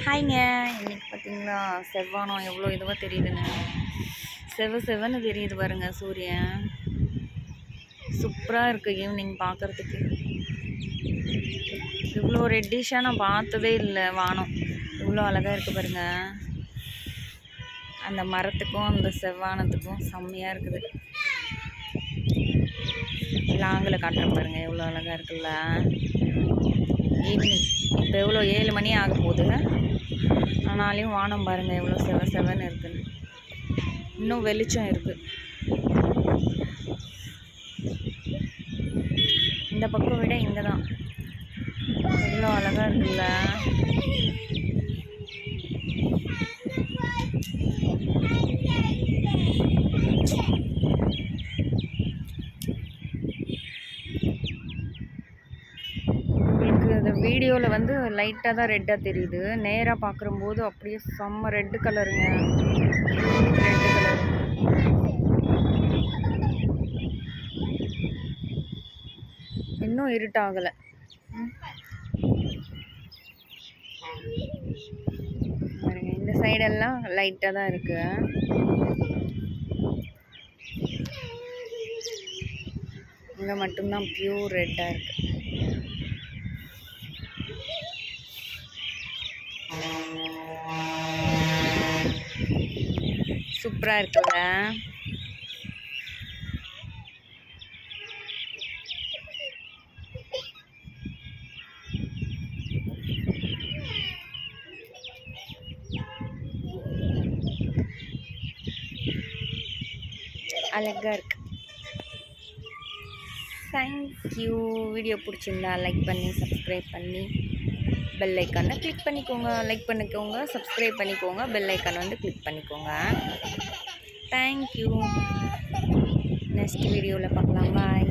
ஹாய்ங்க. இன்னைக்கு பார்த்தீங்களா, செவ்வானம் எவ்வளோ இதுவாக தெரியுதுன்னு. செவன்னு தெரியுது பாருங்க சூரியன். சூப்பராக இருக்குது ஈவினிங் பார்க்குறதுக்கு. இவ்வளோ ரெட்டிஷாக நான் பார்த்ததே இல்லை வானம். இவ்வளோ அழகாக இருக்குது பாருங்க. அந்த மரத்துக்கும் அந்த செவ்வானத்துக்கும் செம்மையாக இருக்குது. லாங்கில் காட்டுறேன் பாருங்கள், எவ்வளோ அழகாக இருக்குல்ல. ஈவினிங் இப்போ எவ்வளோ 7 மணி ஆக போகுது. ஆனாலையும் வானம் பாருங்கள் எவ்வளோ செவன்னு இருக்குன்னு. இன்னும் வெளிச்சம் இருக்குது. இந்த பக்கம் விட இங்கே தான் எவ்வளோ அழகாக இருக்குல்ல. இந்த வீடியோவில் வந்து லைட்டாக தான் ரெட்டாக தெரியுது. நேராக பார்க்கும்போது அப்படியே செம்ம ரெட்டு கலருங்க. Red colour. இன்னும் இருட்டாகலை. பாருங்க, இந்த சைடெல்லாம் லைட்டாக தான் இருக்கு. இங்கே மட்டும்தான் பியூர் ரெட்டாக இருக்கு. சூப்பராக இருக்குல்ல. அழகாக இருக்கு. தேங்க்யூ. வீடியோ பிடிச்சிருந்தா லைக் பண்ணி சப்ஸ்கிரைப் பண்ணி பெல் ஐக்கானை கிளிக் பண்ணிக்கோங்க. லைக் பண்ணிக்கோங்க, சப்ஸ்கிரைப் பண்ணிக்கோங்க, பெல் ஐக்கான் வந்து கிளிக் பண்ணிக்கோங்க. தேங்க்யூ. நெக்ஸ்ட் வீடியோவில் பார்க்கலாம். பாய்.